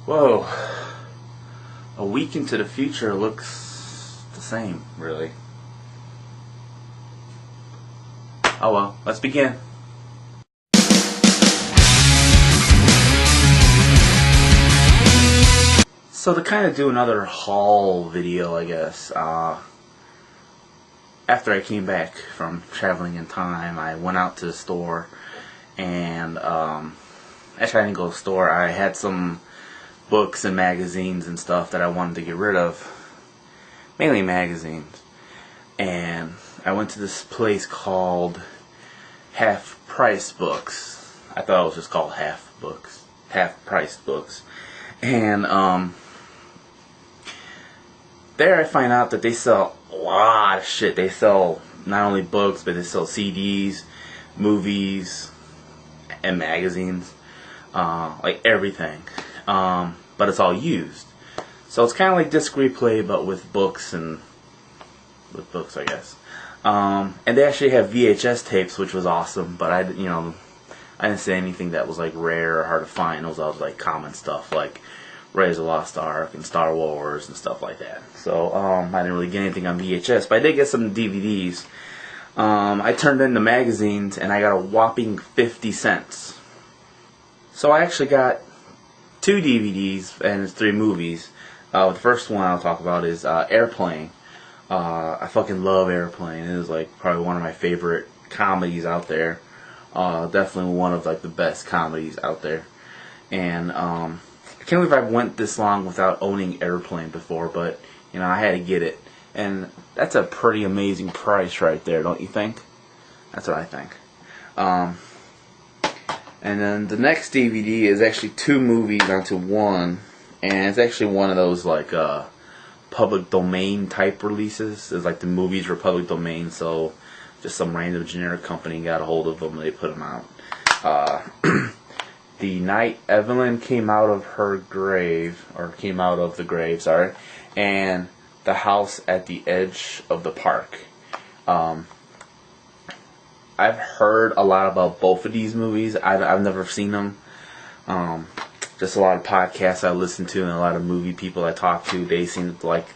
Whoa. A week into the future looks the same, really. Oh well, let's begin. So to kind of do another haul video, I guess, after I came back from traveling in time, I went out to the store, and actually I didn't go to the store. I had some books and magazines and stuff that I wanted to get rid of, mainly magazines, and I went to this place called Half Price Books. I thought it was just called Half Price Books, and there I find out that they sell a lot of shit. They sell not only books, but they sell CDs, movies, and magazines, like everything. But it's all used. So it's kind of like disc replay, but with books, I guess. And they actually have VHS tapes, which was awesome. But I didn't see anything that was like rare or hard to find. It was all like common stuff, like Raiders of the Lost Ark and Star Wars and stuff like that. So I didn't really get anything on VHS, but I did get some DVDs. I turned in the magazines and I got a whopping 50 cents. So I actually got 2 DVDs and 3 movies. The first one I'll talk about is Airplane. I fucking love Airplane. It is like probably one of my favorite comedies out there. Definitely one of like the best comedies out there. And I can't believe I went this long without owning Airplane before, but I had to get it. And that's a pretty amazing price right there, don't you think? That's what I think. And then the next DVD is actually 2 movies onto one, and it's actually one of those like public domain type releases. It's like the movies were public domain, so just some random generic company got a hold of them and they put them out. The night Evelyn came out of the grave, and The House at the Edge of the Park. I've heard a lot about both of these movies. I've never seen them. Just a lot of podcasts I listen to and a lot of movie people I talk to, they seem to like,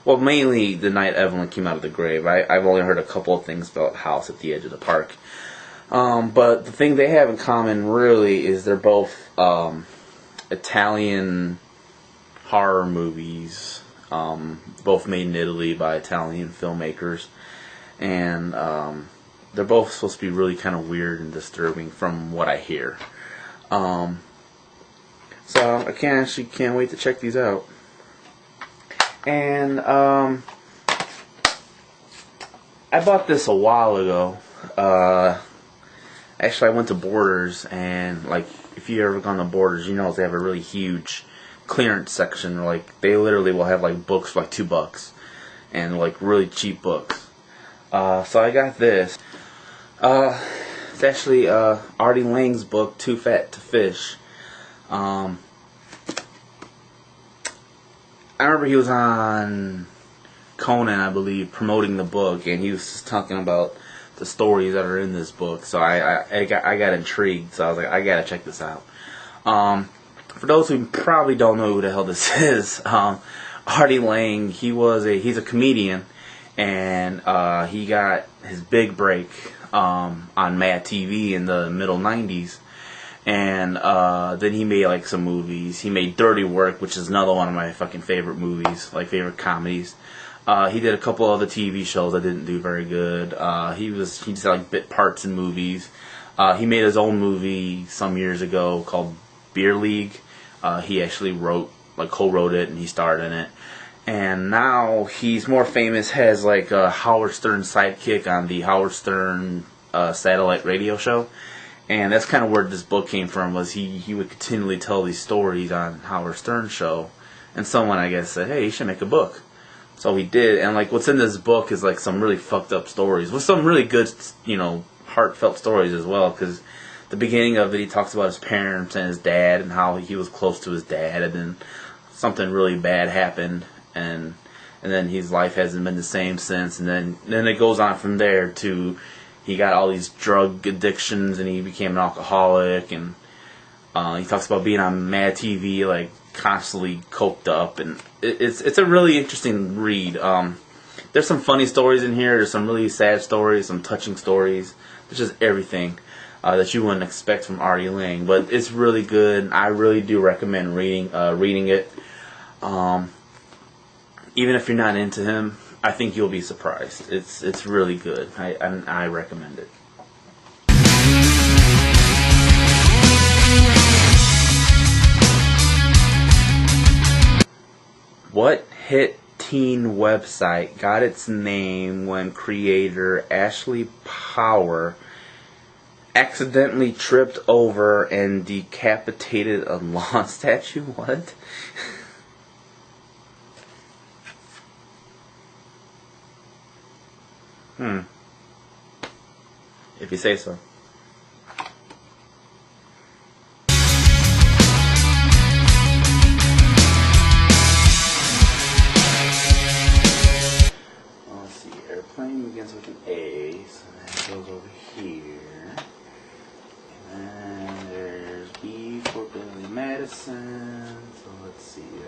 mainly The Night Evelyn Came Out of the Grave. I've only heard a couple of things about House at the Edge of the Park. But the thing they have in common really is they're both Italian horror movies, both made in Italy by Italian filmmakers, and they're both supposed to be really kind of weird and disturbing from what I hear. So I can't wait to check these out. And I bought this a while ago. Actually, I went to Borders, and like if you ever gone to Borders, they have a really huge clearance section. Like they literally will have like books for like $2 and like really cheap books. So I got this. It's actually Artie Lange's book, Too Fat to Fish. I remember he was on Conan, I believe, promoting the book, and he was just talking about the stories that are in this book. So I got intrigued. So I was like, I gotta check this out. For those who probably don't know who the hell this is, Artie Lange, he's a comedian, and he got his big break on Mad TV in the middle 90s. And then he made like some movies. He made Dirty Work, which is another one of my fucking favorite movies, like favorite comedies. He did a couple other TV shows that didn't do very good. He just had like bit parts in movies. He made his own movie some years ago called Beer League. He actually co-wrote it, and he starred in it. And now he's more famous as like a Howard Stern sidekick on the Howard Stern satellite radio show. And that's kind of where this book came from, was he would continually tell these stories on Howard Stern's show. And someone, I guess, said, hey, you should make a book. So he did. And like what's in this book is like some really fucked up stories with some really good, heartfelt stories as well. Because the beginning of it, he talks about his parents and his dad and how he was close to his dad, and then something really bad happened, and then his life hasn't been the same since. And then it goes on from there to he got all these drug addictions and he became an alcoholic, and he talks about being on Mad TV, like constantly coked up, and it's a really interesting read. There's some funny stories in here. There's some really sad stories, some touching stories. There's just everything that you wouldn't expect from Artie Lang, but it's really good. I really do recommend reading it. Even if you're not into him, I think you'll be surprised. It's really good. I recommend it. What hit teen website got its name when creator Ashley Power accidentally tripped over and decapitated a lawn statue? What? If you say so. Let's see. Airplane begins with an A, so that goes over here. And then there's B for Billy Madison. So let's see. I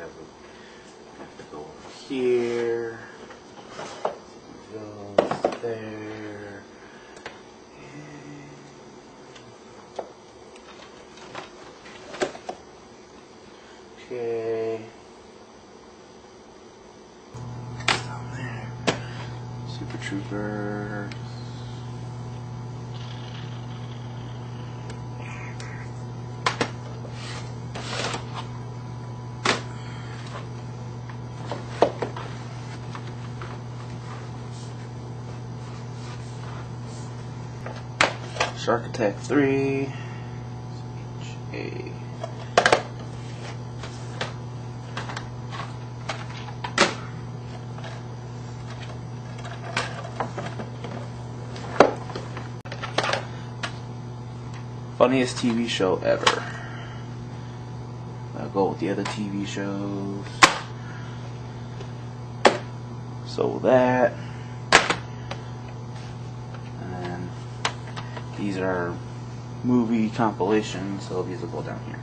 have to go over here. Goes there. Okay. Down there. Super Troopers. Shark Attack 3. H-A. Funniest TV show ever. I'll go with the other TV shows. So that. And these are movie compilations, so these will go down here.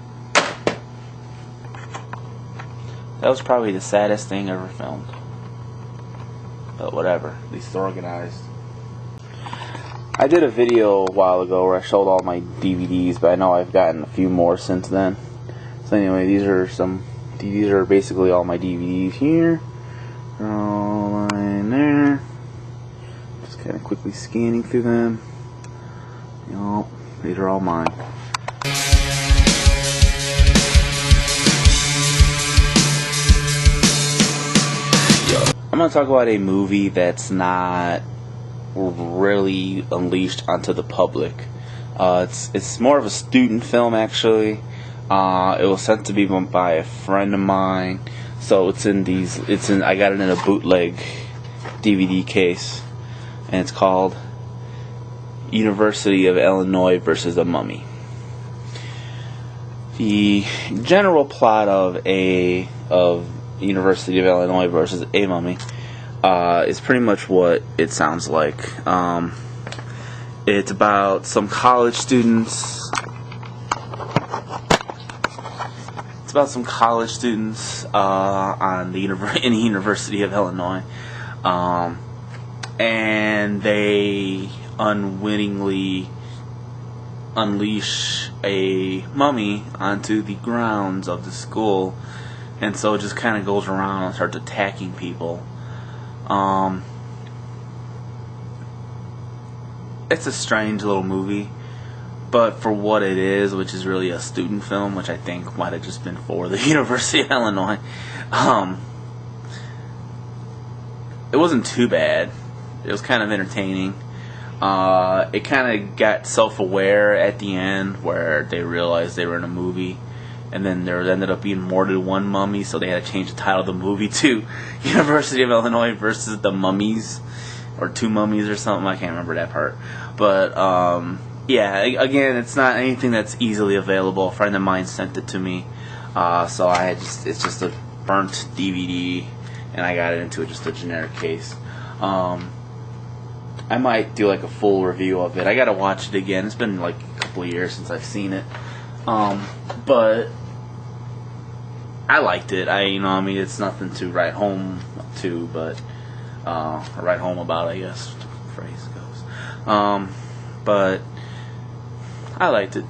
That was probably the saddest thing ever filmed. But whatever, at least it's organized. I did a video a while ago where I showed all my DVDs, but I know I've gotten a few more since then. So anyway, these are basically all my DVDs here. They're all in there. Just kind of quickly scanning through them. Yup, these are all mine. I'm going to talk about a movie that's not really unleashed onto the public. It's more of a student film, actually. It was sent to me by a friend of mine, so I got it in a bootleg DVD case, and it's called University of Illinois versus the Mummy. The general plot of University of Illinois versus a Mummy is pretty much what it sounds like. It's about some college students. It's about some college students in the University of Illinois, and they unwittingly unleash a mummy onto the grounds of the school, and so it just kind of goes around and starts attacking people. It's a strange little movie, but for what it is, which is really a student film, which I think might have just been for the University of Illinois, it wasn't too bad. It was kind of entertaining. It kind of got self-aware at the end, where they realized they were in a movie, and then there ended up being more than one mummy, so they had to change the title of the movie to University of Illinois versus the Mummies, or Two Mummies or something. I can't remember that part. But Yeah, again, it's not anything that's easily available. A friend of mine sent it to me, so it's just a burnt DVD, and I got it into just a generic case. I might do like a full review of it. I gotta watch it again. It's been like a couple of years since I've seen it, but I liked it. I mean, it's nothing to write home to, but write home about, I guess the phrase goes. But I liked it.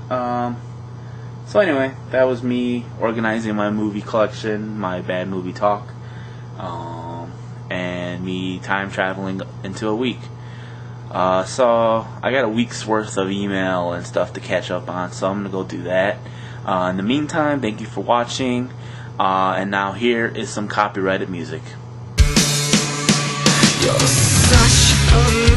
So anyway, that was me organizing my movie collection, my bad movie talk, and me time traveling into a week. So I got a week's worth of email and stuff to catch up on, so I'm gonna go do that. In the meantime, thank you for watching, and now here is some copyrighted music. You're such a